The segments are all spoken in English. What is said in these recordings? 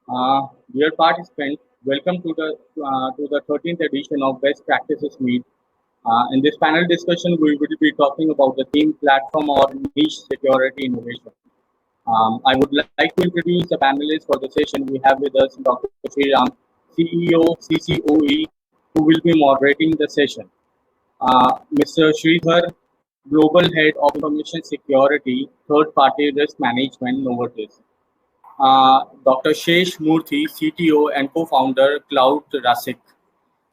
Dear participants, welcome to the 13th edition of Best Practices Meet. In this panel discussion, we will be talking about the theme platform or niche security innovation. I would like to introduce the panelists for the session. We have with us Dr. Sriram, CEO, CCOE, who will be moderating the session. Mr. Sridhar, Global Head of Information Security, Third Party Risk Management, Novartis. Dr. Shesh Murthy, CTO and co-founder, Cloud Rasik.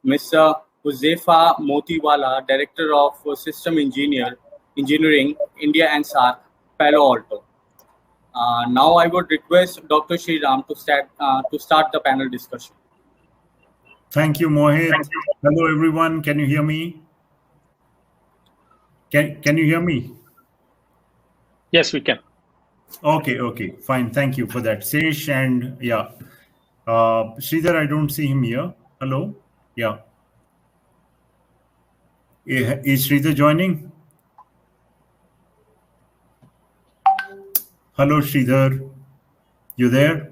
Mr. Huzefa Motiwala, Director of Engineering, India and SARC, Palo Alto. Now I would request Dr. Sriram to start the panel discussion. Thank you, Mohit. Hello, everyone. Can you hear me? Can you hear me? Yes, we can. Okay, fine. Thank you for that. Sesh and Sridhar, I don't see him here. Hello? Yeah. Is Sridhar joining? Hello, Sridhar. You there?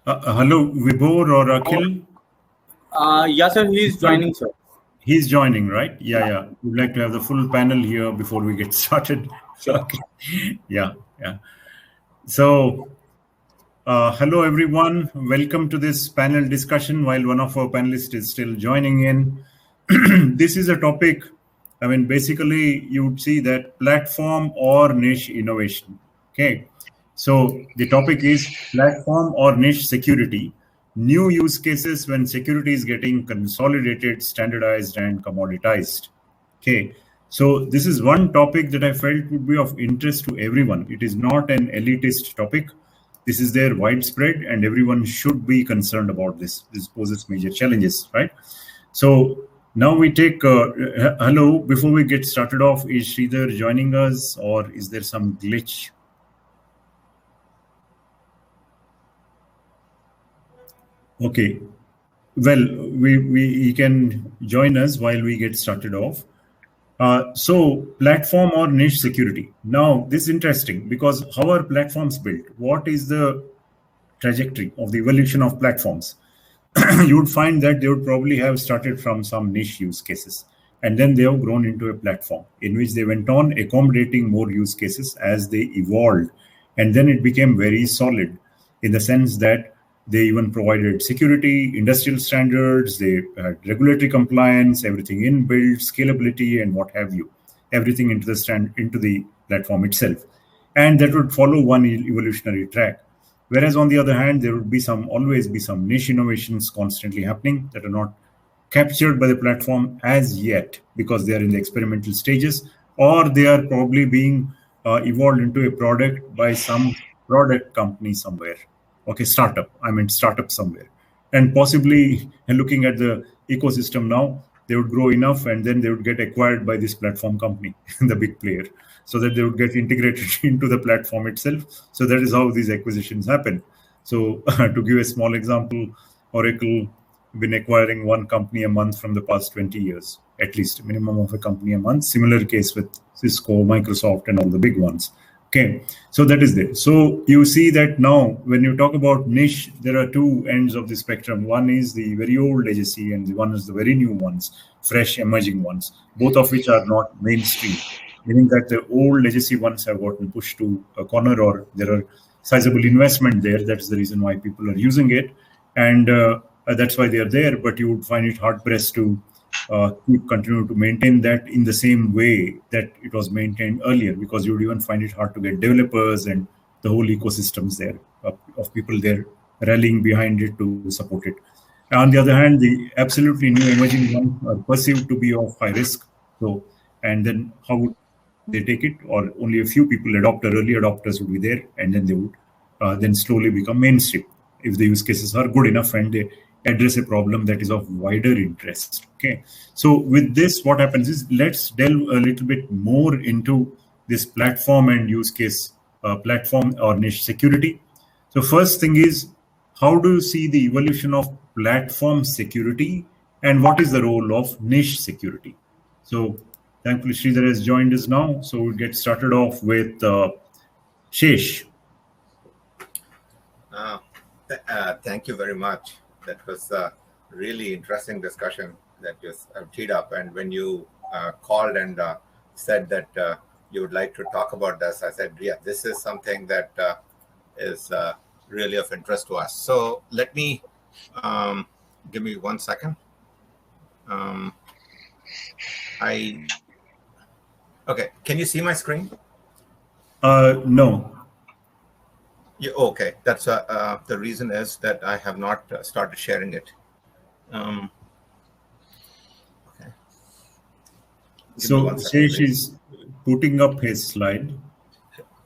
Hello, Vibhor or Akhil? Yes, sir. He is joining, sir. He's joining, right? Yeah. We'd like to have the full panel here before we get started. Sure. Okay. Yeah. So, hello, everyone. Welcome to this panel discussion while one of our panelists is still joining in. This is a topic, basically you would see that platform or niche innovation. Okay. So the topic is platform or niche security, new use cases when security is getting consolidated, standardized, and commoditized. Okay. So this is one topic that I felt would be of interest to everyone. It is not an elitist topic. This is there widespread and everyone should be concerned about this. This poses major challenges, right? So now we take, hello, before we get started off, is Sridhar joining us or is there some glitch? Okay, well, he can join us while we get started off. So platform or niche security. Now, this is interesting because how are platforms built? What is the trajectory of the evolution of platforms? You would find that they would probably have started from some niche use cases. And then they have grown into a platform in which they went on accommodating more use cases as they evolved. And then it became very solid in the sense that they even provided security, industrial standards, they had regulatory compliance, everything inbuilt, scalability, and what have you, everything into the platform itself. And that would follow one evolutionary track. Whereas on the other hand, there would always be some niche innovations constantly happening that are not captured by the platform as yet because they are in the experimental stages, or they are probably being evolved into a product by some product company somewhere. Okay, startup somewhere. And possibly looking at the ecosystem now, they would grow enough and then they would get acquired by this platform company, the big player, so that they would get integrated into the platform itself. So that is how these acquisitions happen. So to give a small example, Oracle been acquiring one company a month from the past 20 years, at least minimum of a company a month. Similar case with Cisco, Microsoft, and all the big ones. Okay, so that is there. So you see that now when you talk about niche, there are two ends of the spectrum. One is the very old legacy and the one is the very new ones, fresh emerging ones, both of which are not mainstream, meaning that the old legacy ones have gotten pushed to a corner or there are sizable investment there. That's the reason why people are using it. And that's why they are there, but you would find it hard pressed to continue to maintain that in the same way that it was maintained earlier, because you would even find it hard to get developers and the whole ecosystems there of people there rallying behind it to support it. On the other hand, the absolutely new emerging ones are perceived to be of high risk. So, and then how would they take it? Or only a few people early adopters would be there, and then they would then slowly become mainstream if the use cases are good enough and they address a problem that is of wider interest. Okay, so with this, what happens is let's delve a little bit more into this platform and use case, platform or niche security. So first thing is, how do you see the evolution of platform security and what is the role of niche security? So Thankfully, Sridhar has joined us now. So we'll get started off with Shesh. Thank you very much. That was a really interesting discussion that you teed up. And when you called and said that you would like to talk about this, I said, yeah, this is something that is really of interest to us. So let me, give me 1 second. Okay, can you see my screen? No. Yeah, okay, that's the reason is that I have not started sharing it. Okay. So Shesh is putting up his slide.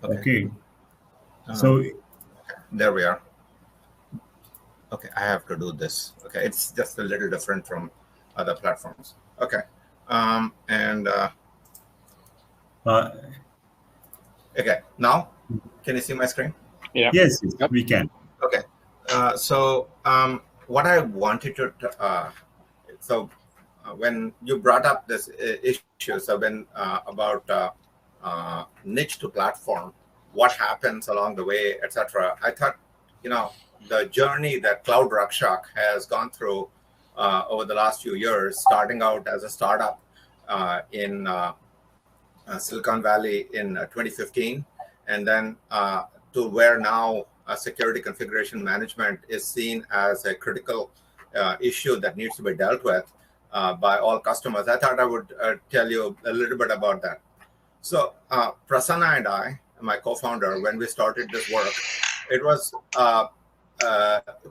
Okay. So there we are. Okay, I have to do this. Okay, it's just a little different from other platforms. Okay, okay, now can you see my screen? Yeah. Yes, we can. Okay, so what I wanted to when you brought up this issue, so when about niche to platform, what happens along the way, etc. I thought, the journey that Cloud Rakshak has gone through over the last few years, starting out as a startup in Silicon Valley in 2015, and then to where now security configuration management is seen as a critical issue that needs to be dealt with by all customers. I thought I would tell you a little bit about that. So Prasanna and I, my co-founder, when we started this work, it was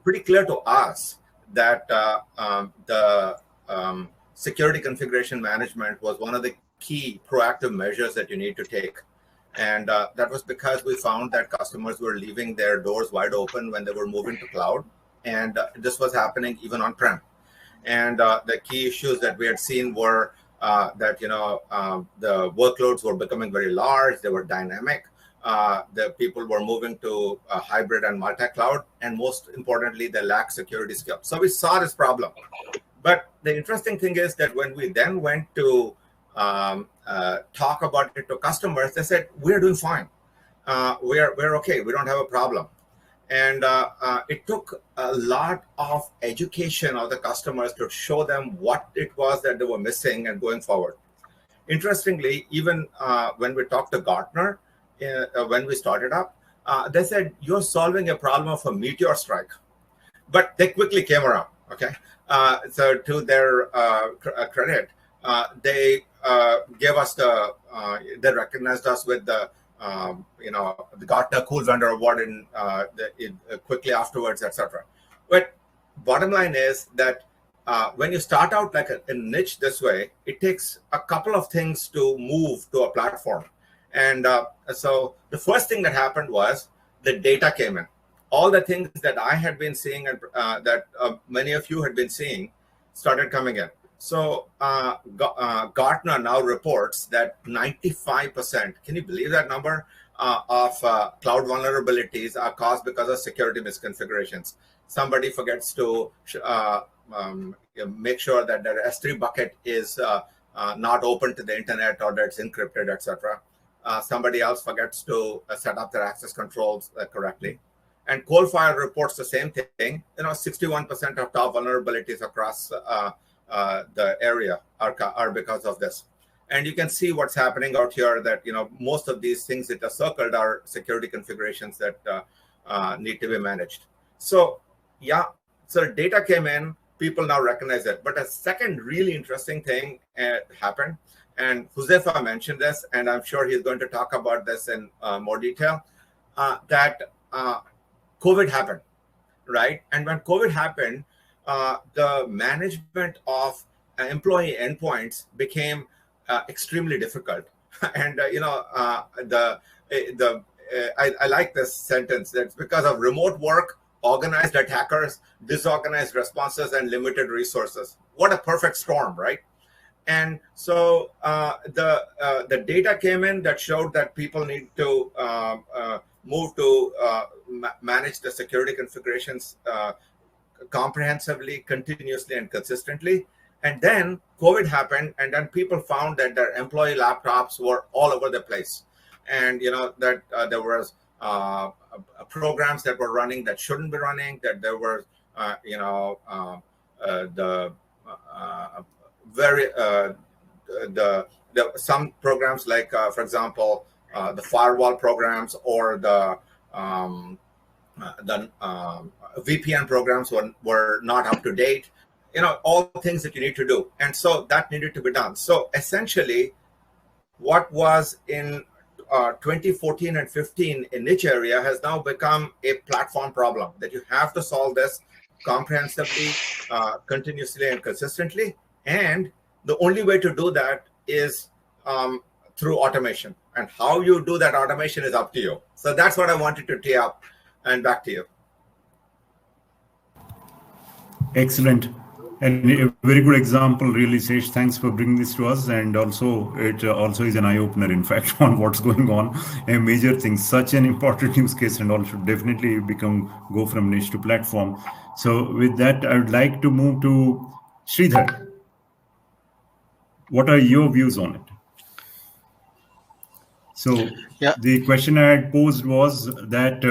pretty clear to us that the security configuration management was one of the key proactive measures that you need to take. And that was because we found that customers were leaving their doors wide open when they were moving to cloud. And this was happening even on-prem. And the key issues that we had seen were that, the workloads were becoming very large. They were dynamic. The people were moving to hybrid and multi-cloud. And most importantly, they lacked security skills. So we saw this problem. But the interesting thing is that when we then went to talk about it to customers, they said, we're doing fine. We're okay. We don't have a problem. And it took a lot of education of the customers to show them what it was that they were missing and going forward. Interestingly, even when we talked to Gartner, when we started up, they said, you're solving a problem of a meteor strike. But they quickly came around, okay? So to their credit, they gave us they recognized us with the Gartner Cool Vendor Award quickly afterwards, etc. But bottom line is that when you start out like a niche this way, it takes a couple of things to move to a platform. And so the first thing that happened was the data came in. All the things that I had been seeing and that many of you had been seeing started coming in. So Gartner now reports that 95%, can you believe that number, of cloud vulnerabilities are caused because of security misconfigurations. Somebody forgets to make sure that their S3 bucket is not open to the internet or that it's encrypted, etc. Somebody else forgets to set up their access controls correctly. And Coalfire reports the same thing. 61% of top vulnerabilities across the area are because of this. And you can see what's happening out here that, most of these things that are circled are security configurations that need to be managed. So, yeah, so data came in, people now recognize it. But a second really interesting thing happened, and Huzefa mentioned this, and I'm sure he's going to talk about this in more detail, that COVID happened, right? And when COVID happened, the management of employee endpoints became extremely difficult. And I like this sentence. That's because of remote work, organized attackers, disorganized responses, and limited resources. What a perfect storm, right? And so the data came in that showed that people need to move to manage the security configurations comprehensively, continuously, and consistently. And then COVID happened, and then people found that their employee laptops were all over the place, and that there was programs that were running that shouldn't be running. That there were some programs like, for example, the firewall programs or the VPN programs were not up to date. All things that you need to do, and so that needed to be done. So essentially, what was in 2014 and 15 a niche area has now become a platform problem that you have to solve this comprehensively, continuously, and consistently. And the only way to do that is through automation. And how you do that automation is up to you. So that's what I wanted to tee up. And back to you. Excellent. And a very good example, really, Sesh. Thanks for bringing this to us. And also, it also is an eye-opener, in fact, on what's going on. A major thing, such an important use case, and all should definitely go from niche to platform. So with that, I would like to move to Sridhar. What are your views on it? So the question I had posed was that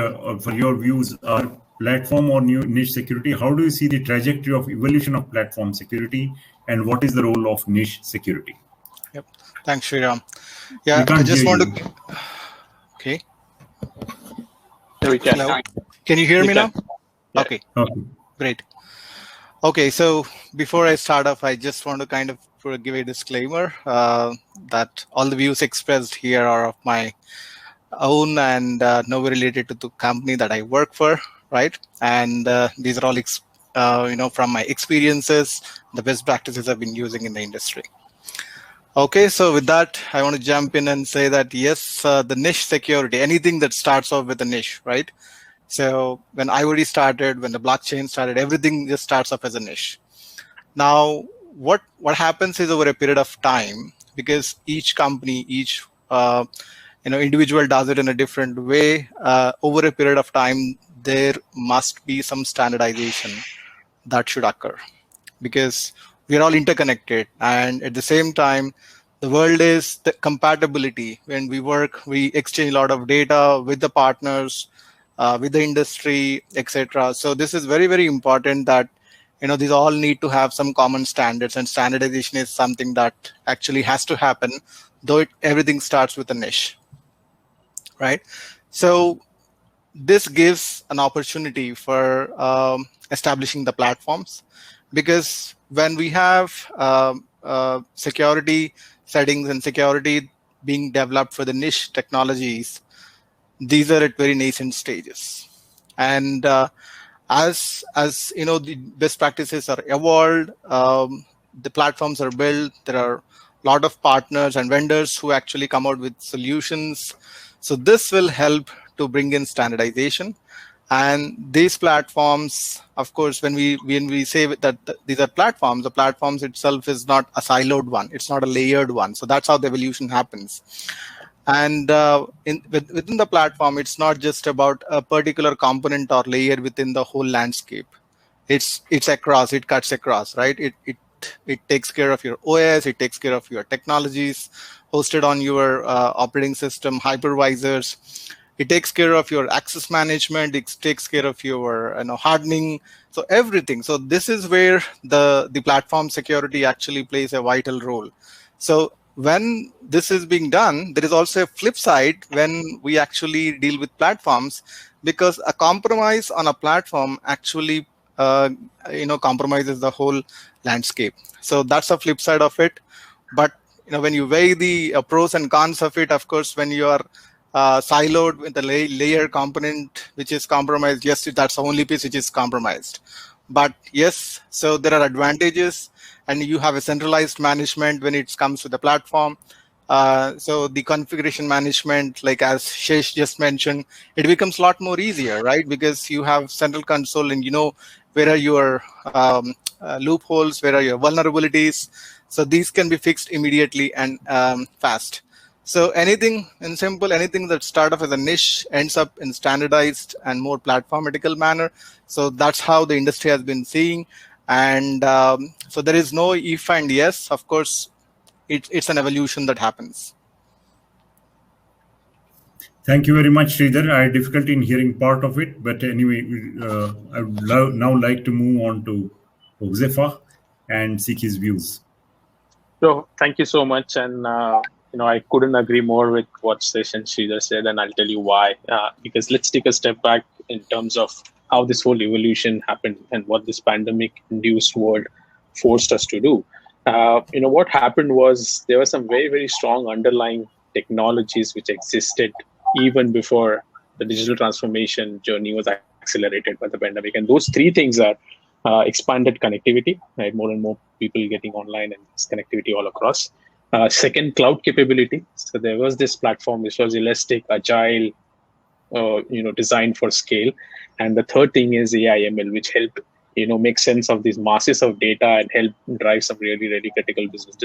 for your views are platform or new niche security, how do you see the trajectory of evolution of platform security, and what is the role of niche security? Yep. Thanks, Sriram. Yeah, I just want to. Okay. There we can. Hello. Can you hear me now? Yeah. Okay. Great. Okay, so before I start off, I just want to kind of give a disclaimer that all the views expressed here are of my own and nowhere related to the company that I work for. Right, and these are all from my experiences, the best practices I've been using in the industry. Okay, so with that, I want to jump in and say that yes, the niche security, anything that starts off with a niche, right? So when IoT started, when the blockchain started, everything just starts off as a niche. Now, what happens is over a period of time, because each company, each individual does it in a different way. Over a period of time, there must be some standardization that should occur, because we are all interconnected, and at the same time, the world is the compatibility. When we work, we exchange a lot of data with the partners, with the industry, etc. So this is very, very important that these all need to have some common standards, and standardization is something that actually has to happen, though everything starts with a niche, right? So this gives an opportunity for establishing the platforms, because when we have security settings and security being developed for the niche technologies, these are at very nascent stages. And as the best practices are evolved, the platforms are built, there are a lot of partners and vendors who actually come out with solutions. So this will help to bring in standardization. And these platforms, of course, when we say that these are platforms, the platforms itself is not a siloed one. It's not a layered one. So that's how the evolution happens. And within the platform, it's not just about a particular component or layer within the whole landscape. It's across, it cuts across, right? It takes care of your OS, it takes care of your technologies hosted on your operating system, hypervisors. It takes care of your access management. It takes care of your hardening. So everything. So this is where the platform security actually plays a vital role. So when this is being done, there is also a flip side when we actually deal with platforms, because a compromise on a platform actually compromises the whole landscape. So that's the flip side of it. But when you weigh the pros and cons of it, of course, when you are siloed with the layer component which is compromised, yes, that's the only piece which is compromised. But yes, so there are advantages, and you have a centralized management when it comes to the platform. So the configuration management, like as Shesh just mentioned, it becomes a lot more easier, right? Because you have central console, and where are your loopholes, where are your vulnerabilities. So these can be fixed immediately and fast. So anything in simple, anything that starts off as a niche ends up in standardized and more platformatical manner. So that's how the industry has been seeing. And so there is no if and yes. Of course, it's an evolution that happens. Thank you very much, Sridhar. I had difficulty in hearing part of it, but anyway, I would now like to move on to Josefa and seek his views. So thank you so much, and I couldn't agree more with what Session Sridhar said, and I'll tell you why. Because let's take a step back in terms of how this whole evolution happened and what this pandemic-induced world forced us to do. What happened was there were some very, very strong underlying technologies which existed even before the digital transformation journey was accelerated by the pandemic. And those three things are expanded connectivity, right? More and more people getting online and connectivity all across. Second, cloud capability. So there was this platform which was elastic, agile, designed for scale. And the third thing is AI/ML, which helped make sense of these masses of data and help drive some really, really critical business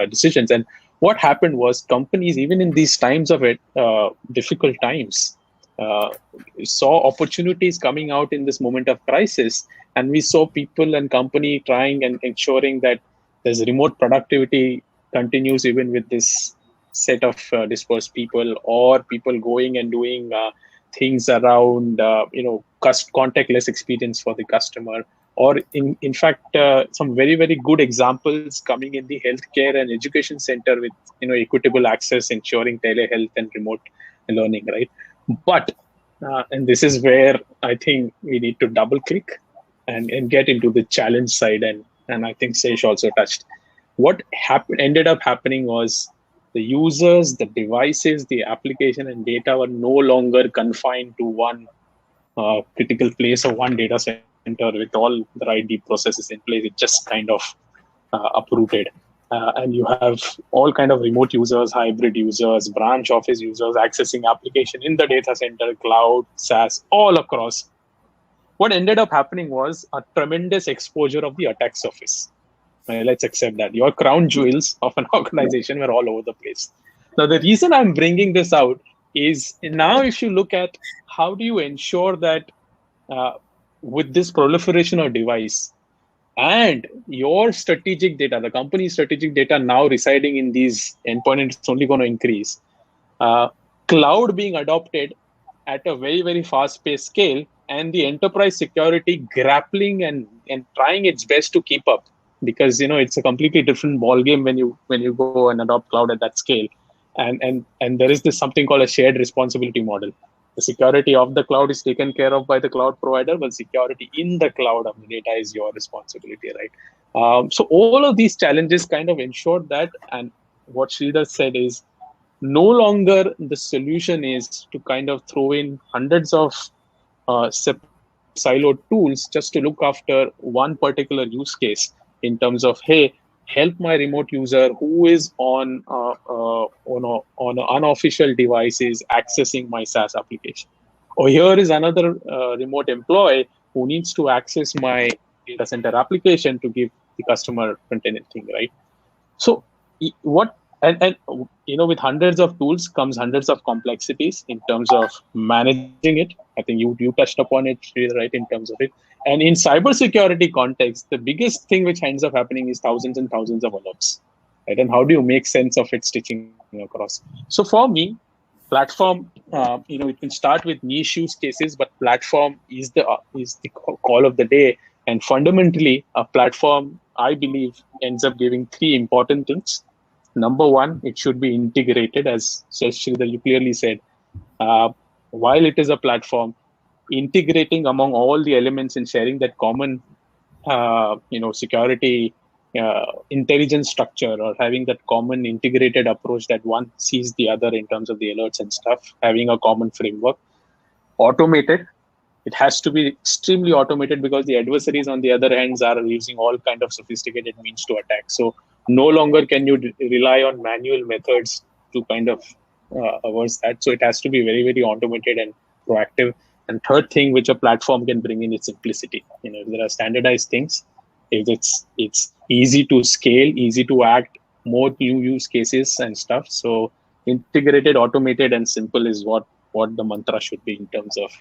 decisions. And what happened was companies, even in these times of difficult times, saw opportunities coming out in this moment of crisis. And we saw people and company trying and ensuring that there's remote productivity continues even with this set of dispersed people, or people going and doing things around, contactless experience for the customer, or in fact, some very, very good examples coming in the healthcare and education center with, equitable access, ensuring telehealth and remote learning, right? But, and this is where I think we need to double click and get into the challenge side. And I think Sesh also touched. What ended up happening was the users, the devices, the application and data were no longer confined to one critical place or one data center with all the right deep processes in place. It just kind of uprooted. And you have all kind of remote users, hybrid users, branch office users accessing application in the data center, cloud, SaaS, all across. What ended up happening was a tremendous exposure of the attack surface. Let's accept that. Your crown jewels of an organization were all over the place. Now, the reason I'm bringing this out is now if you look at how do you ensure that with this proliferation of device and your strategic data, the company's strategic data now residing in these endpoints, it's only going to increase. Cloud being adopted at a very, very fast-paced scale, and the enterprise security grappling and trying its best to keep up, because it's a completely different ballgame when you go and adopt cloud at that scale, and there is this something called a shared responsibility model. The security of the cloud is taken care of by the cloud provider, but security in the cloud of the data is your responsibility, right? So all of these challenges kind of ensured that, and what Sridhar said is, no longer the solution is to kind of throw in hundreds of siloed tools just to look after one particular use case in terms of, hey, help my remote user who is on unofficial devices accessing my SaaS application. Or here is another remote employee who needs to access my data center application to give the customer content thing, right? So what and with hundreds of tools comes hundreds of complexities in terms of managing it. I think you touched upon it, right, in terms of it. And in cybersecurity context, the biggest thing which ends up happening is thousands and thousands of alerts, right? And how do you make sense of it stitching across? So for me, platform, it can start with niche use cases, but platform is the call of the day. And fundamentally, a platform, I believe, ends up giving three important things. Number one, it should be integrated, as Sridhar, you clearly said. While it is a platform, integrating among all the elements and sharing that common, security intelligence structure, or having that common integrated approach that one sees the other in terms of the alerts and stuff, having a common framework. Automated. It has to be extremely automated, because the adversaries on the other hands are using all kind of sophisticated means to attack. So no longer can you rely on manual methods to kind of averse that. So it has to be very, very automated and proactive. And third thing which a platform can bring in is simplicity. If there are standardized things, if it's easy to scale, easy to act, more new use cases and stuff. So integrated, automated, and simple is what the mantra should be in terms of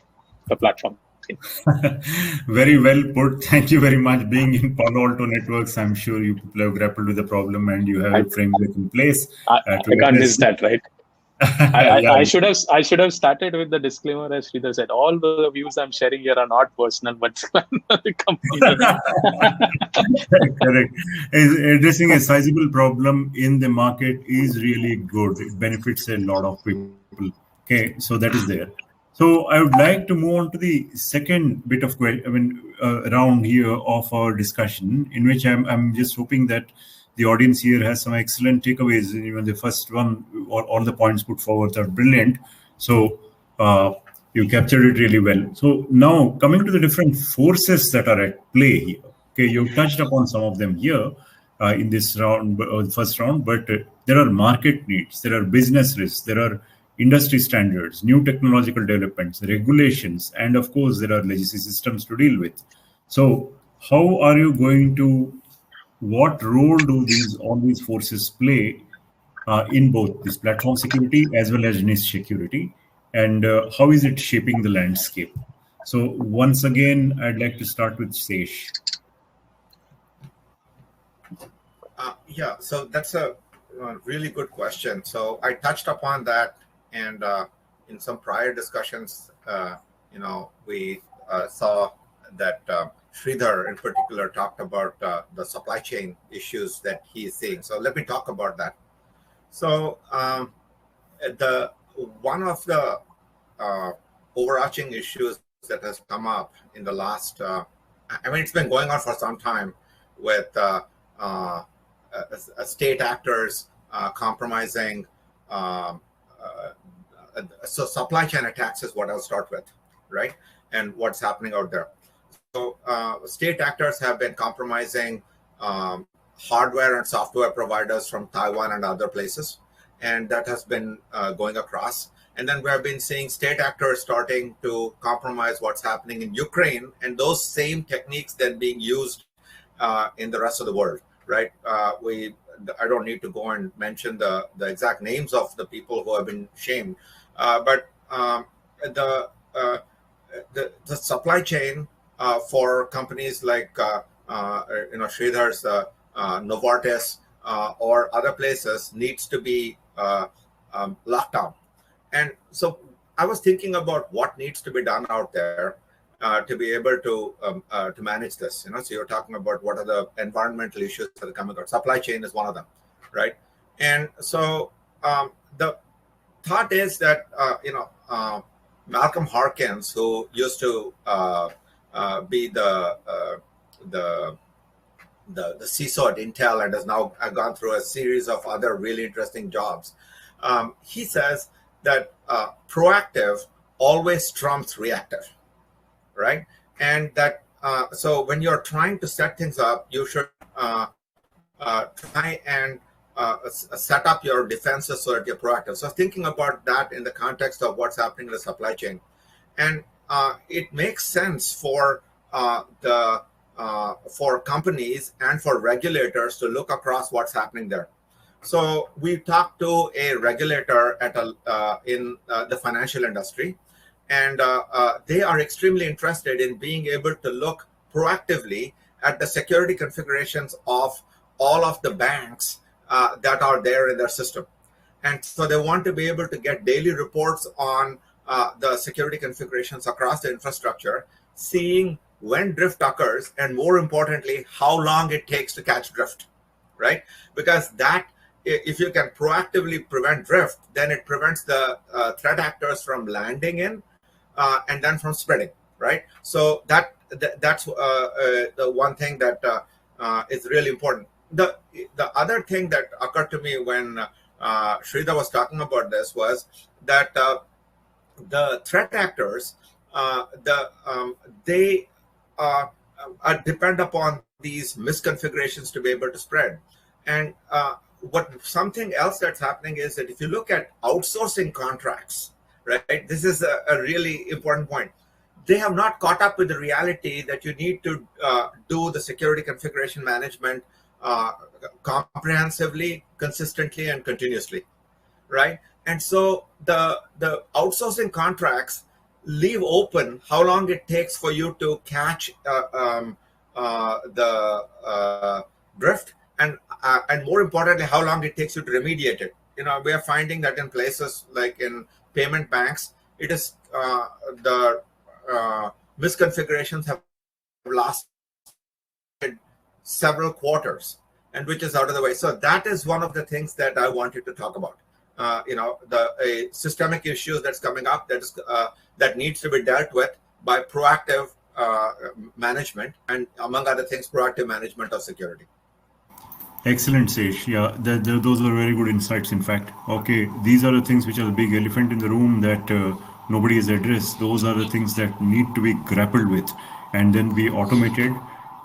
the platform Very well put. Thank you very much. Being in Palo Alto Networks, I'm sure you people have grappled with the problem and you have a framework in place I to can't address miss it. that, right? Yeah. I should have started with the disclaimer, as Sridhar said. All the views I'm sharing here are not personal, but the company. Correct. Addressing a sizable problem in the market is really good. It benefits a lot of people. Okay, so that is there. So I would like to move on to the second bit of round here of our discussion, in which I'm just hoping that the audience here has some excellent takeaways. Even the first one, all the points put forward are brilliant. So you captured it really well. So now coming to the different forces that are at play here. Okay, you touched upon some of them here in this round, first round, but there are market needs, there are business risks, there are industry standards, new technological developments, regulations, and of course, there are legacy systems to deal with. So how are you going to, what role do all these forces play in both this platform security as well as niche security, and how is it shaping the landscape? So once again, I'd like to start with Sesh. Yeah, so that's a really good question. So I touched upon that, and in some prior discussions, we saw that Sridhar in particular talked about the supply chain issues that he is seeing. So let me talk about that. So one of the overarching issues that has come up in the last, it's been going on for some time with state actors compromising. So supply chain attacks is what I'll start with, right? And what's happening out there. So state actors have been compromising hardware and software providers from Taiwan and other places. And that has been going across. And then we have been seeing state actors starting to compromise what's happening in Ukraine, and those same techniques then being used in the rest of the world, right? I don't need to go and mention the exact names of the people who have been shamed, but the supply chain for companies like Sridhar's Novartis or other places needs to be locked down. And so I was thinking about what needs to be done out there to be able to manage this. So you're talking about what are the environmental issues that are coming out. Supply chain is one of them, right? And so the thought is that Malcolm Harkins, who used to be the CISO at Intel and has now gone through a series of other really interesting jobs, he says that proactive always trumps reactive, right? And that so when you're trying to set things up, you should try and set up your defenses so that you're proactive. So thinking about that in the context of what's happening in the supply chain, and it makes sense for for companies and for regulators to look across what's happening there. So we talked to a regulator at in the financial industry, and they are extremely interested in being able to look proactively at the security configurations of all of the banks that are there in their system. And so they want to be able to get daily reports on the security configurations across the infrastructure, seeing when drift occurs, and more importantly, how long it takes to catch drift, right? Because that, if you can proactively prevent drift, then it prevents the threat actors from landing in and then from spreading, right? So that's the one thing that is really important. The other thing that occurred to me when Sridhar was talking about this was that the threat actors, they depend upon these misconfigurations to be able to spread. And something else that's happening is that if you look at outsourcing contracts, right, this is a really important point. They have not caught up with the reality that you need to do the security configuration management comprehensively, consistently, and continuously, right? And so the outsourcing contracts leave open how long it takes for you to catch the drift, and more importantly, how long it takes you to remediate it. We are finding that in places like in payment banks, it is the misconfigurations have lasted several quarters, and which is out of the way. So that is one of the things that I wanted to talk about. The systemic issues that's coming up that needs to be dealt with by proactive management, and among other things, proactive management of security. Excellent, Sesh. Yeah, those were very good insights, in fact. Okay, these are the things which are the big elephant in the room that nobody has addressed. Those are the things that need to be grappled with and then be automated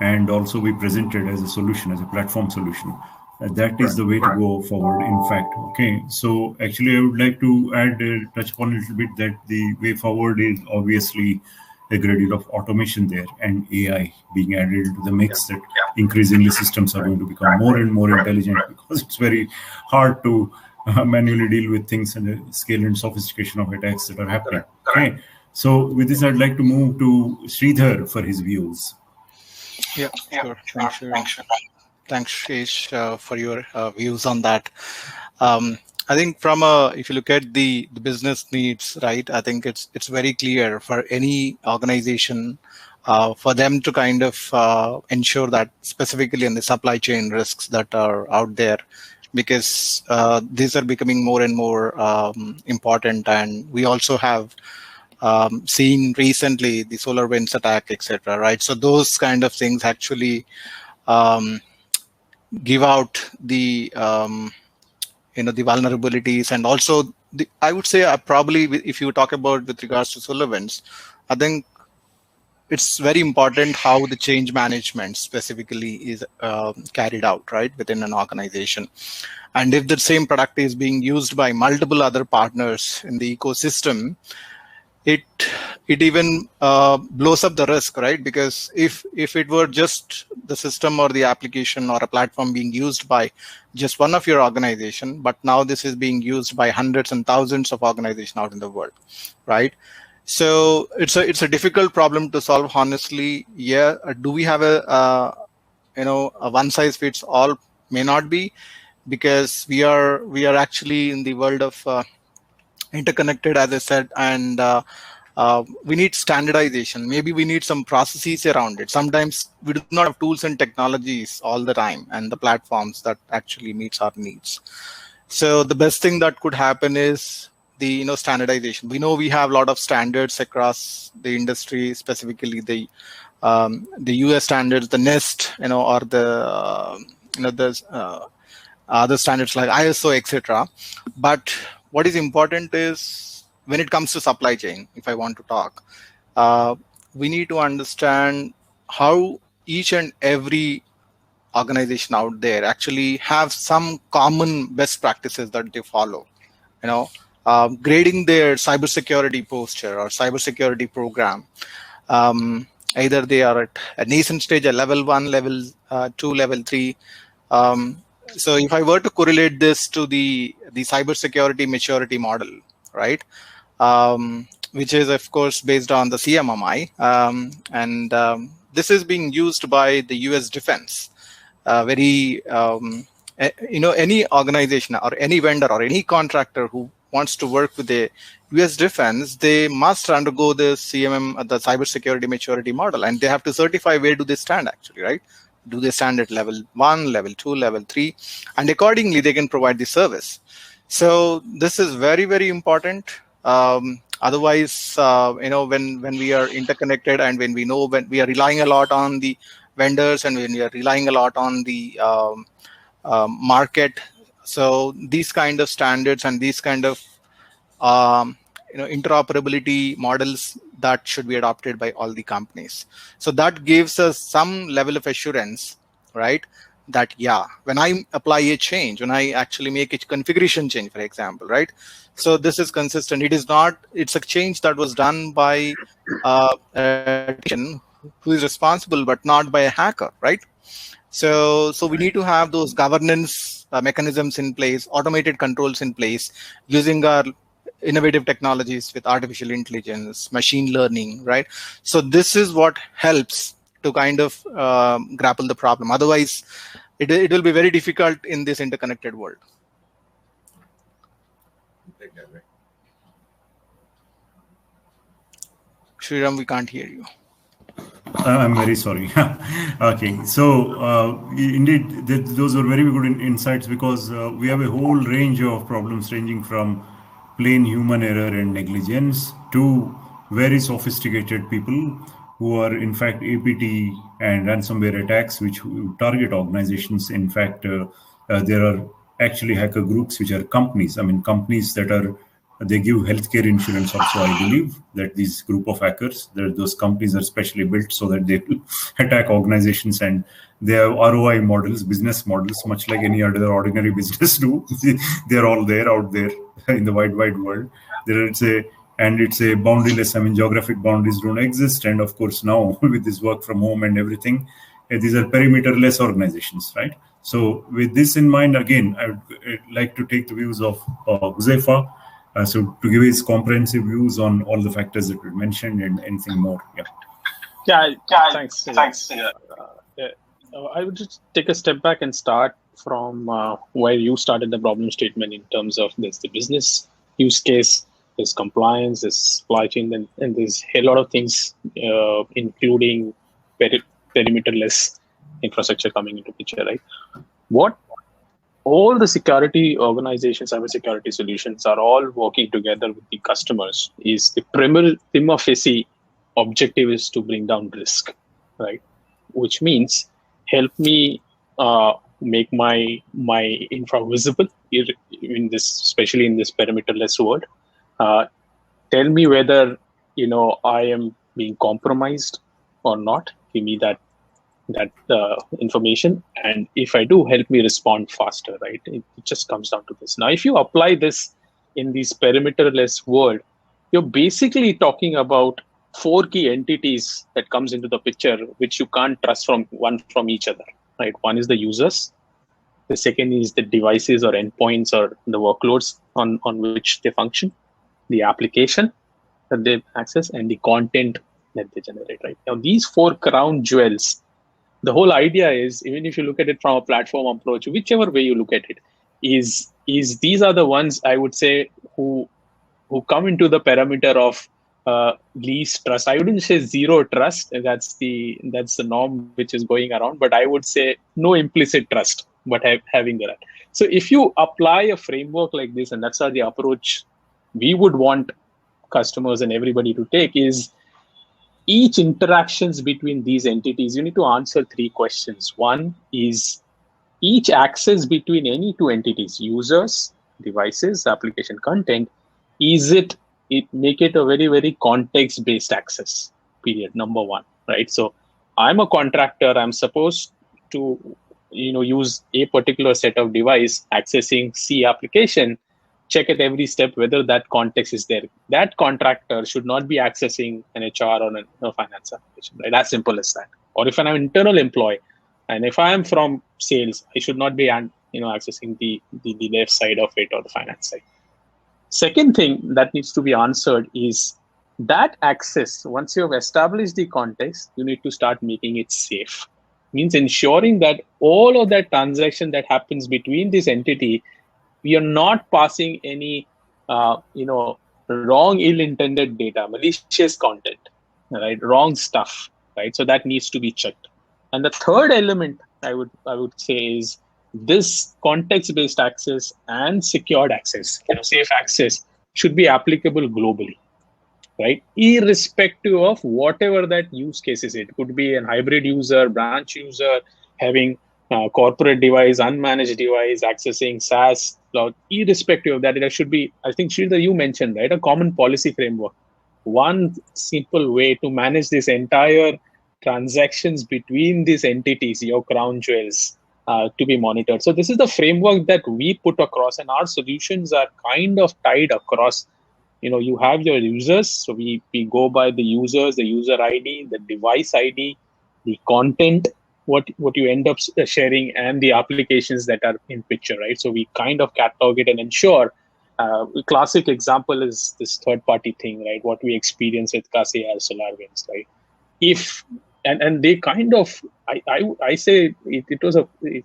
and also be presented as a solution, as a platform solution. That is the way to go forward, in fact. Okay, so actually I would like to touch upon a little bit that the way forward is obviously a great deal of automation there and AI being added to the mix, that increasingly systems are going to become more and more intelligent, because it's very hard to manually deal with things and the scale and sophistication of attacks that are happening. Okay, so with this I'd like to move to Sridhar for his views. Yeah, sure. Thanks, Shesh, for your views on that. I think if you look at the business needs, right, I think it's very clear for any organization for them to kind of ensure that, specifically in the supply chain risks that are out there, because these are becoming more and more important. And we also have seen recently the SolarWinds attack, etc. Right, so those kind of things actually give out the the vulnerabilities, and also I would say probably if you talk about with regards to SolarWinds, I think it's very important how the change management specifically is carried out, right, within an organization. And if the same product is being used by multiple other partners in the ecosystem, it even blows up the risk, right? Because if it were just the system or the application or a platform being used by just one of your organization, but now this is being used by hundreds and thousands of organizations out in the world, right? So it's a difficult problem to solve, honestly. Yeah, do we have a one size fits all? May not be, because we are actually in the world of interconnected, as I said, and we need standardization. Maybe we need some processes around it. Sometimes we do not have tools and technologies all the time and the platforms that actually meets our needs. So the best thing that could happen is the standardization. We know we have a lot of standards across the industry, specifically the US standards, the NIST, or the the other standards like ISO, etc. But what is important is, when it comes to supply chain, if I want to talk, we need to understand how each and every organization out there actually have some common best practices that they follow. Grading their cybersecurity posture or cybersecurity program. Either they are at a nascent stage, a level 1, level 2, level 3. So if I were to correlate this to the cybersecurity maturity model, right, which is of course based on the CMMI, and this is being used by the US Defense. Any organization or any vendor or any contractor who wants to work with the US Defense, they must undergo the the cybersecurity maturity model, and they have to certify where do they stand actually, right? Do they stand at level 1, level 2, level 3, and accordingly they can provide the service. So this is very, very important. Otherwise, when we are interconnected, and when we are relying a lot on the vendors, and when we are relying a lot on the market, so these kind of standards and these kind of interoperability models that should be adopted by all the companies. So that gives us some level of assurance, right? That when I apply a change, when I actually make a configuration change, for example, right? So this is consistent. It's a change that was done by a technician who is responsible, but not by a hacker, right? So we need to have those governance mechanisms in place, automated controls in place, using our innovative technologies with artificial intelligence, machine learning, right? So this is what helps to kind of grapple the problem. Otherwise, it will be very difficult in this interconnected world. Sriram, we can't hear you. I'm very sorry. Okay, so indeed, those were very good insights, because we have a whole range of problems ranging from plain human error and negligence to very sophisticated people who are in fact APT and ransomware attacks which target organizations. In fact, there are actually hacker groups which are companies. I mean, companies that are, they give healthcare insurance also, I believe, that these group of hackers, those companies are specially built so that they attack organizations, and they have ROI models, business models, much like any other ordinary business do. They're all there out there in the wide world. It's a boundaryless, I mean, geographic boundaries don't exist. And of course, now with this work from home and everything, these are perimeterless organizations, right? So with this in mind, again, I would like to take the views of Huzaifa, so to give his comprehensive views on all the factors that we mentioned and anything more. Thanks. I would just take a step back and start from where you started the problem statement in terms of there's the business use case, there's compliance, there's supply chain, and there's a lot of things, including perimeterless infrastructure coming into picture, right? What all the security organizations, cybersecurity solutions are all working together with the customers is the prima facie objective is to bring down risk, right? Which means help me make my infra visible in this, especially in this perimeterless world. Tell me whether I am being compromised or not. Give me that information, and if I do, help me respond faster, right? It just comes down to this. Now, if you apply this in this perimeterless world, you're basically talking about 4 key entities that comes into the picture, which you can't trust from each other, right? One is the users. The second is the devices or endpoints or the workloads on which they function, the application that they access, and the content that they generate, right? Now, these 4 crown jewels, the whole idea is, even if you look at it from a platform approach, whichever way you look at it, is these are the ones I would say who come into the parameter of least trust. I wouldn't say zero trust, and that's the norm which is going around, but I would say no implicit trust, but having that. So if you apply a framework like this, and that's the approach we would want customers and everybody to take, is each interactions between these entities, you need to answer 3 questions. One is each access between any 2 entities, users, devices, application, content, make it a very, very context-based access, period, number 1, right? So I'm a contractor, I'm supposed to use a particular set of device accessing C application. Check at every step whether that context is there. That contractor should not be accessing an HR or a finance application, right? As simple as that. Or if I'm an internal employee, and if I am from sales, I should not be accessing the left side of it or the finance side. Second thing that needs to be answered is that access, once you have established the context, you need to start making it safe. Means ensuring that all of that transaction that happens between this entity, we are not passing any, wrong, ill-intended data, malicious content, right? Wrong stuff, right? So that needs to be checked. And the third element I would say is this context-based access and secured access, safe access, should be applicable globally, right? Irrespective of whatever that use case is. It could be an hybrid user, branch user, having corporate device, unmanaged device, accessing SaaS, cloud. Irrespective of that, it should be, I think, Sridhar, you mentioned, right, a common policy framework. One simple way to manage this entire transactions between these entities, your crown jewels, to be monitored. So this is the framework that we put across, and our solutions are kind of tied across. You have your users, so we go by the users, the user ID, the device ID, the content, what you end up sharing, and the applications that are in picture, right? So we kind of catalog it and ensure Classic example is this third-party thing, right? What we experience with KCR SolarWinds, right? If and they kind of, I say it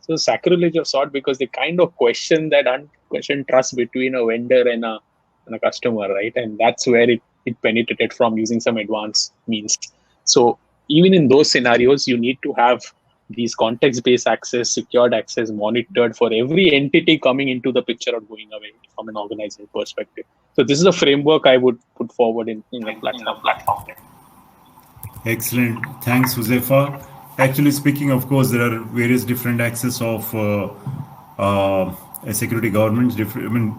was sacrilege of sort, because they kind of question that unquestioned trust between a vendor and a customer, right? And that's where it penetrated from using some advanced means. So even in those scenarios, you need to have these context-based access, secured access monitored for every entity coming into the picture or going away from an organization perspective. So this is a framework I would put forward in a platform. Excellent. Thanks, Josefa. Actually speaking, of course, there are various different access of security governance,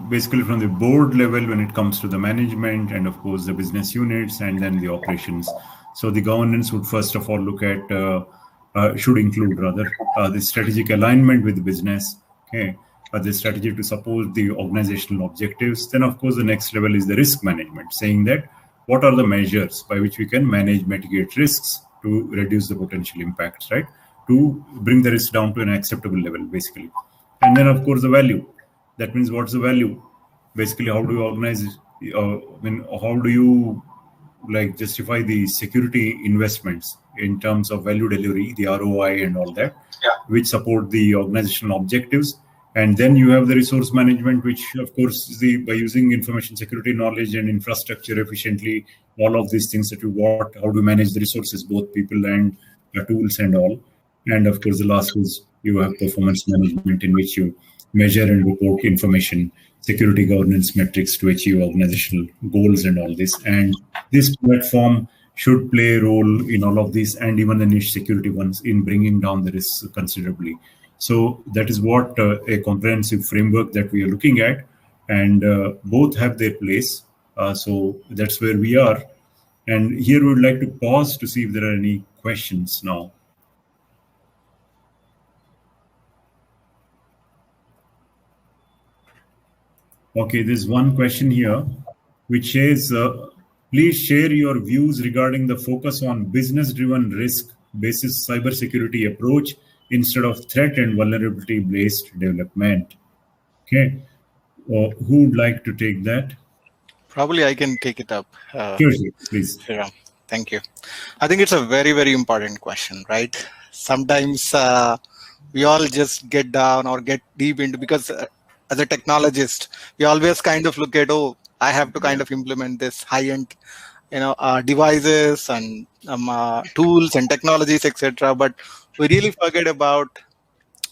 basically from the board level when it comes to the management, and of course the business units, and then the operations. So the governance would first of all look at, should include rather, the strategic alignment with the business, okay, the strategy to support the organizational objectives. Then of course the next level is the risk management, saying that what are the measures by which we can manage, mitigate risks to reduce the potential impacts, right? To bring the risk down to an acceptable level, basically. And then, of course, the value. That means what's the value? Basically, how do you organize? How do you justify the security investments in terms of value delivery, the ROI, and all that, which support the organizational objectives? And then you have the resource management, which, of course, is by using information security knowledge and infrastructure efficiently, all of these things that you want, how to manage the resources, both people and tools and all. And of course, the last is you have performance management, in which you measure and report information, security governance metrics to achieve organizational goals and all this. And this platform should play a role in all of these, and even the niche security ones, in bringing down the risks considerably. So that is what a comprehensive framework that we are looking at, and both have their place. So that's where we are. And here we would like to pause to see if there are any questions now. Okay, there's one question here, which says, please share your views regarding the focus on business-driven risk-based cybersecurity approach instead of threat and vulnerability-based development. Okay, who would like to take that? Probably I can take it up. Sure, please. Yeah, thank you. I think it's a very, very important question, right? Sometimes we all just get down or get deep into, because as a technologist, we always kind of look at, oh, I have to kind of implement this high-end, devices and tools and technologies, etc. But we really forget about,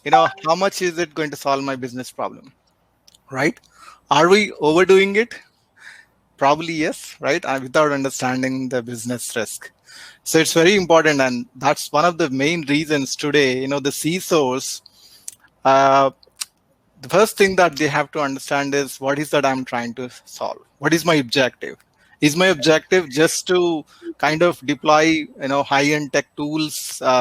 how much is it going to solve my business problem, right? Are we overdoing it? Probably yes, right? Without understanding the business risk. So it's very important, and that's one of the main reasons today, the CISOs, the first thing that they have to understand is, what is that I'm trying to solve? What is my objective? Is my objective just to kind of deploy, high-end tech tools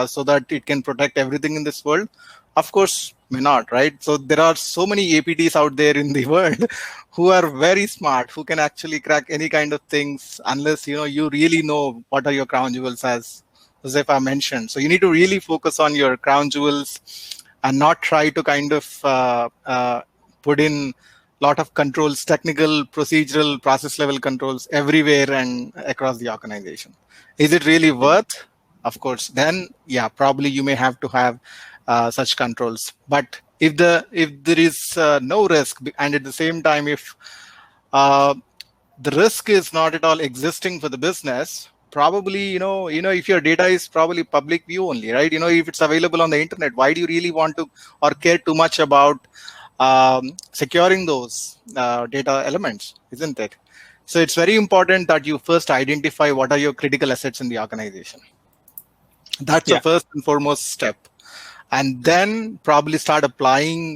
so that it can protect everything in this world? Of course, may not, right? So there are so many APTs out there in the world who are very smart, who can actually crack any kind of things, unless, you really know what are your crown jewels, as Josefa mentioned. So you need to really focus on your crown jewels and not try to kind of put in a lot of controls, technical, procedural, process level controls everywhere and across the organization. Is it really worth? Of course, then, yeah, probably you may have to have such controls. But if there is no risk, and at the same time, if the risk is not at all existing for the business, probably, if your data is probably public view only, right? If it's available on the internet, why do you really want to or care too much about securing those data elements, isn't it? So it's very important that you first identify what are your critical assets in the organization. That's the first and foremost step. And then probably start applying,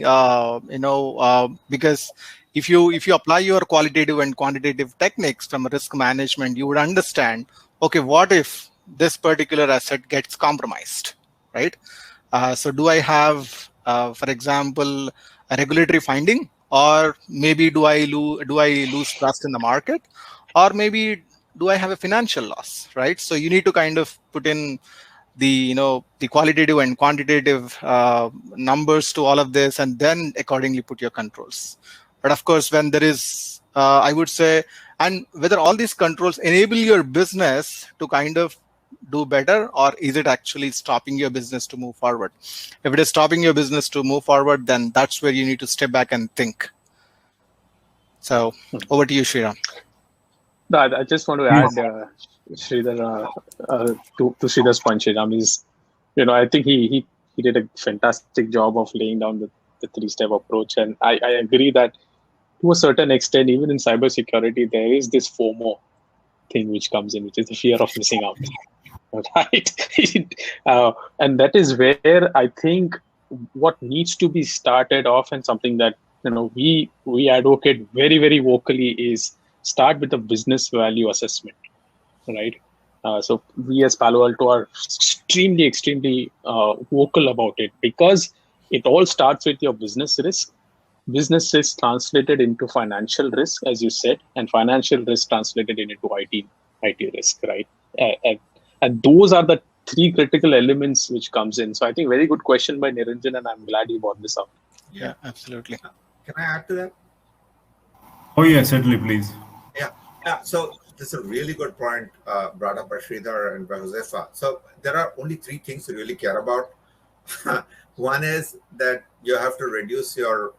because if you apply your qualitative and quantitative techniques from risk management, you would understand, okay, what if this particular asset gets compromised, right? So do I have, for example, a regulatory finding, or maybe do I lose trust in the market, or maybe do I have a financial loss, right? So you need to kind of put in the qualitative and quantitative numbers to all of this, and then accordingly put your controls, But of course, when there is, I would say, and whether all these controls enable your business to kind of do better, or is it actually stopping your business to move forward? If it is stopping your business to move forward, then that's where you need to step back and think. So over to you, Sriram. No, I just want to add, Sridhar, to Sridhar's point, Sriram, is, I think he did a fantastic job of laying down the three-step approach. And I agree that to a certain extent, even in cybersecurity, there is this FOMO thing which comes in, which is the fear of missing out. Right? And that is where I think what needs to be started off, and something that we advocate very, very vocally, is start with a business value assessment, right? So we as Palo Alto are extremely vocal about it, because it all starts with your business risk. Business risk translated into financial risk, as you said, and financial risk translated into IT risk, right? And those are the three critical elements which comes in. So I think very good question by Niranjan, and I'm glad you brought this up. Yeah, absolutely. Can I add to that? Oh yeah, certainly, please. Yeah. So this is a really good point brought up by Sridhar and by Josefa. So there are only three things to really care about. One is that you have to reduce your,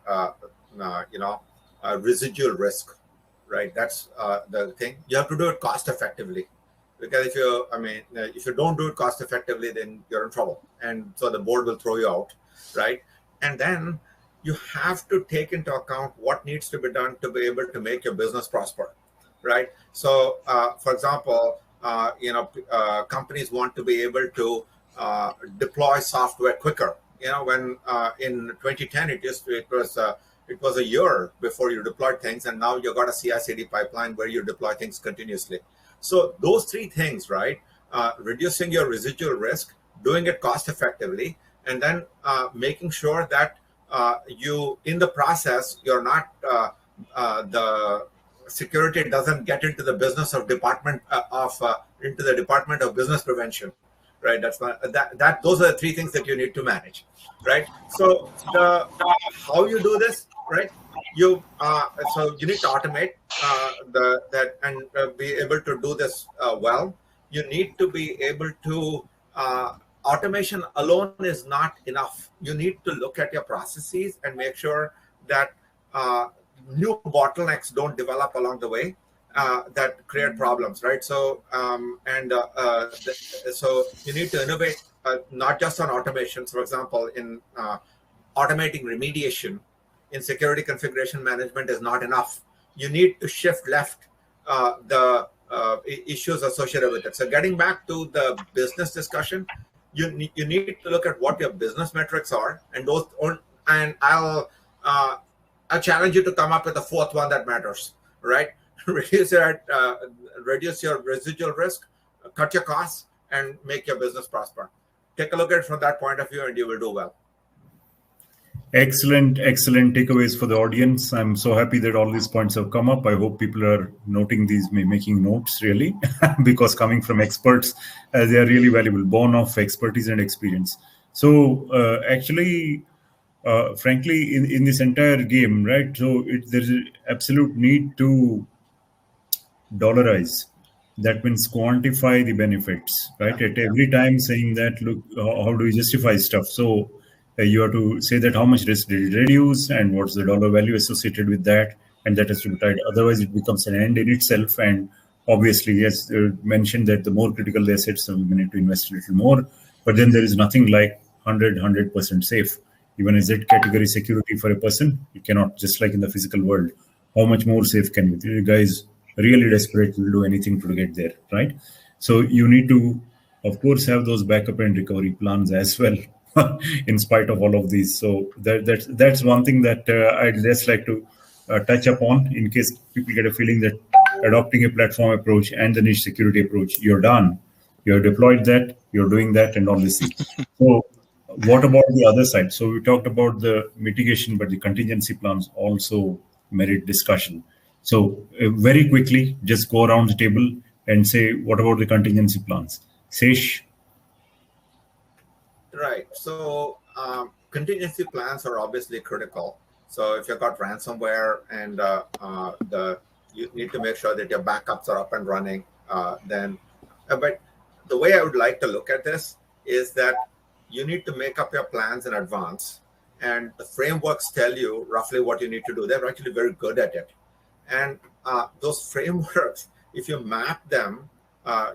residual risk, right? That's the thing. You have to do it cost effectively, because if you don't do it cost effectively, then you're in trouble, and so the board will throw you out, right? And then you have to take into account what needs to be done to be able to make your business prosper, right? So, for example, companies want to be able to deploy software quicker. When in 2010 it was a year before you deployed things, and now you got a CI/CD pipeline where you deploy things continuously. So those three things, right? Reducing your residual risk, doing it cost effectively, and then making sure that you, in the process, you're not the security doesn't get into the business of into the Department of Business Prevention, right? Those are the three things that you need to manage, right? So how you do this, right? So you need to automate and be able to do this well. You need to be able to automation alone is not enough. You need to look at your processes and make sure that new bottlenecks don't develop along the way that create problems, right? So so you need to innovate not just on automations. For example, in automating remediation in security configuration management is not enough. You need to shift left the issues associated with it. So getting back to the business discussion, you need to look at what your business metrics are, and I'll challenge you to come up with a fourth one that matters, right? Reduce your residual risk, cut your costs, and make your business prosper. Take a look at it from that point of view, and you will do well. Excellent takeaways for the audience. I'm so happy that all these points have come up. I hope people are noting these, making notes really, because coming from experts, they are really valuable, born of expertise and experience. So frankly, in this entire game, right? So there's an absolute need to dollarize. That means quantify the benefits, right? At every time saying that, look, how do we justify stuff? So you have to say that how much risk did it reduce and what's the dollar value associated with that, and that has to be tied. Otherwise, it becomes an end in itself. And obviously, yes, mentioned that the more critical the assets, we need to invest a little more. But then there is nothing like 100% safe. Even a Z category security for a person, you cannot, just like in the physical world. How much more safe can you? You guys really desperate will do anything to get there, right? So you need to, of course, have those backup and recovery plans as well, in spite of all of these. So that's one thing that I'd just like to touch upon, in case people get a feeling that adopting a platform approach and the niche security approach, you're done. You're deployed that, you're doing that, and all this thing. So what about the other side? So we talked about the mitigation, but the contingency plans also merit discussion. So very quickly, just go around the table and say, what about the contingency plans? Sesh? Right. So contingency plans are obviously critical. So if you've got ransomware and you need to make sure that your backups are up and running, but the way I would like to look at this is that you need to make up your plans in advance, and the frameworks tell you roughly what you need to do. They're actually very good at it. And those frameworks, if you map them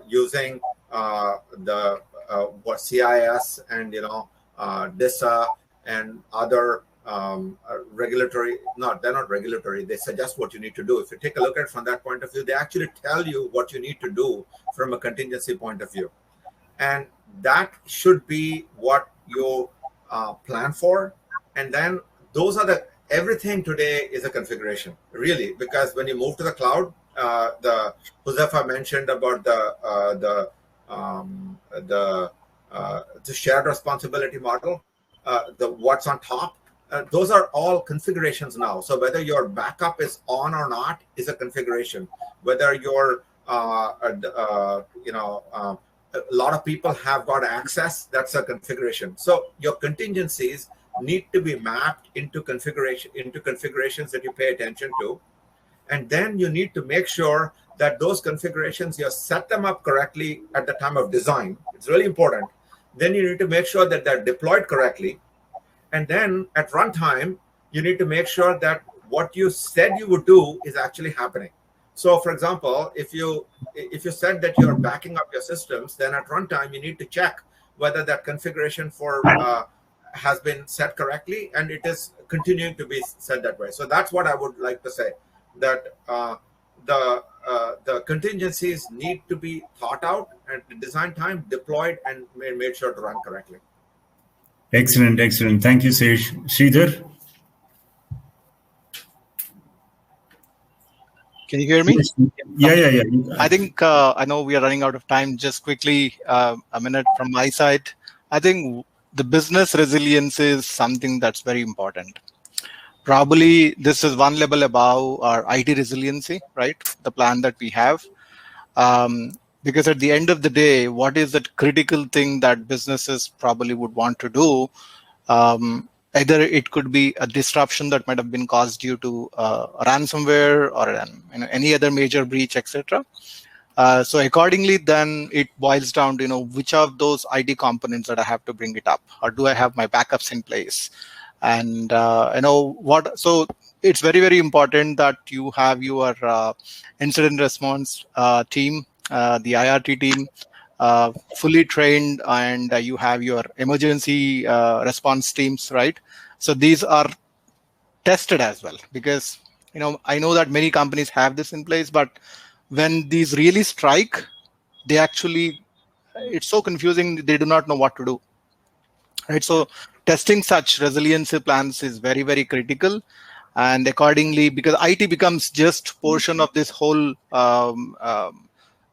using what CIS and DISA and other regulatory, they're not regulatory, they suggest what you need to do. If you take a look at it from that point of view, they actually tell you what you need to do from a contingency point of view. And that should be what you plan for. And then those are everything today is a configuration, really, because when you move to the cloud, the Josefa mentioned about the shared responsibility model, the what's on top, those are all configurations now. So whether your backup is on or not is a configuration. Whether your a lot of people have got access, that's a configuration. So your contingencies need to be mapped into configurations that you pay attention to. And then you need to make sure that those configurations, you set them up correctly at the time of design. It's really important. Then you need to make sure that they're deployed correctly. And then at runtime, you need to make sure that what you said you would do is actually happening. So for example, if you said that you're backing up your systems, then at runtime, you need to check whether that configuration has been set correctly, and it is continuing to be set that way. So that's what I would like to say, that the contingencies need to be thought out at the design time, deployed, and made sure to run correctly. Excellent. Thank you, Sej. Sridhar? Can you hear me? Yeah. I think I know we are running out of time. Just quickly, a minute from my side. I think the business resilience is something that's very important. Probably this is one level above our IT resiliency, right? The plan that we have. Because at the end of the day, what is that critical thing that businesses probably would want to do? Either it could be a disruption that might have been caused due to a ransomware or any other major breach, etc. So accordingly, then it boils down to which of those IT components that I have to bring it up, or do I have my backups in place? And so it's very, very important that you have your incident response team, the IRT team, fully trained, and you have your emergency response teams, right? So these are tested as well, because I know that many companies have this in place, but when these really strike, it's so confusing, they do not know what to do, right? So testing such resiliency plans is very, very critical. And accordingly, because IT becomes just portion of this whole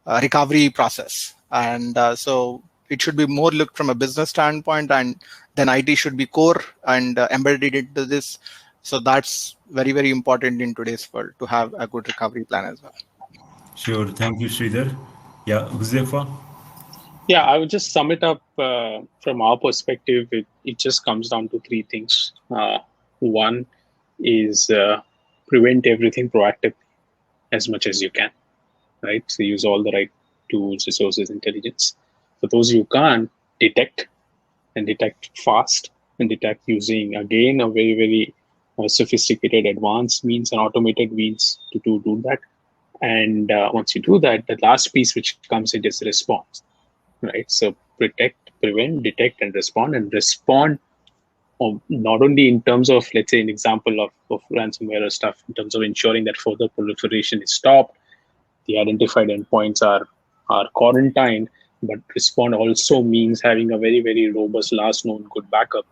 recovery process. And so it should be more looked from a business standpoint, and then IT should be core and embedded into this. So that's very, very important in today's world to have a good recovery plan as well. Sure. Thank you, Sridhar. Yeah, Josefa? Yeah, I would just sum it up from our perspective. It just comes down to three things. One is prevent everything proactively as much as you can, right? So use all the right tools, resources, intelligence. For those you can't, detect fast, and detect using, again, a very, very sophisticated advanced means and automated means to do that. And once you do that, the last piece which comes in is response, right? So protect, prevent, detect, and respond. And respond not only in terms of, let's say, an example of ransomware or stuff, in terms of ensuring that further proliferation is stopped, the identified endpoints are quarantined, but respond also means having a very, very robust last known good backup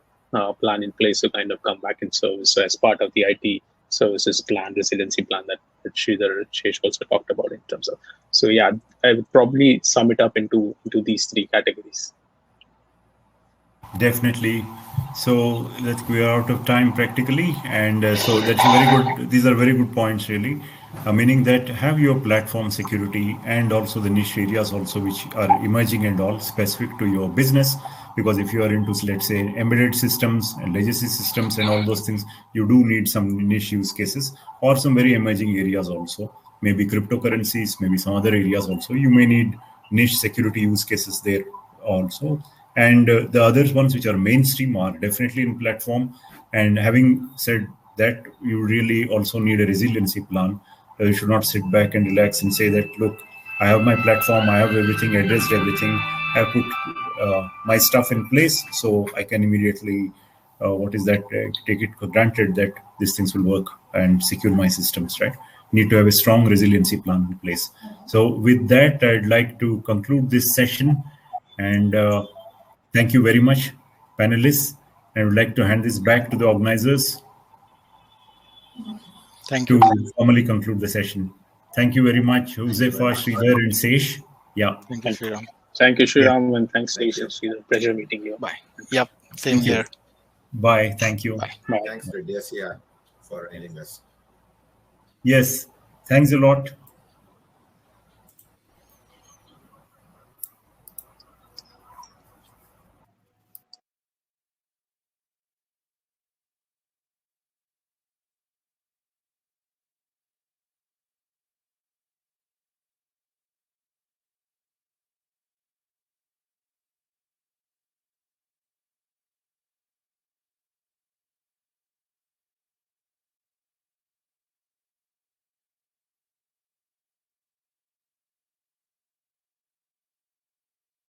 plan in place to kind of come back in service. So as part of the IT services plan, resiliency plan that Sridhar Shesh also talked about in terms of. So yeah, I would probably sum it up into these three categories. Definitely. So we are out of time practically, and so that's very good. These are very good points, really. meaning that have your platform security and also the niche areas also which are emerging and all specific to your business. Because if you are into, let's say, embedded systems and legacy systems and all those things, you do need some niche use cases or some very emerging areas also. Maybe cryptocurrencies, maybe some other areas also. You may need niche security use cases there also. And the other ones which are mainstream are definitely in platform. And having said that, you really also need a resiliency plan. You should not sit back and relax and say that, look, I have my platform, I have everything, addressed everything, I put my stuff in place, so I can immediately, take it for granted that these things will work and secure my systems, right? Need to have a strong resiliency plan in place. So with that, I'd like to conclude this session. And thank you very much, panelists. I would like to hand this back to the organizers. Thank you. To formally conclude the session. Thank you very much, Josefa, Sridhar, and Sesh. Yeah. Thank you, Sriram. Thank you, Sriram, and thanks, Sridhar. Pleasure meeting you. Bye. Yep. Same here. Bye. Thank you. Bye. Thanks to DSCI for ending this. Yes. Thanks a lot.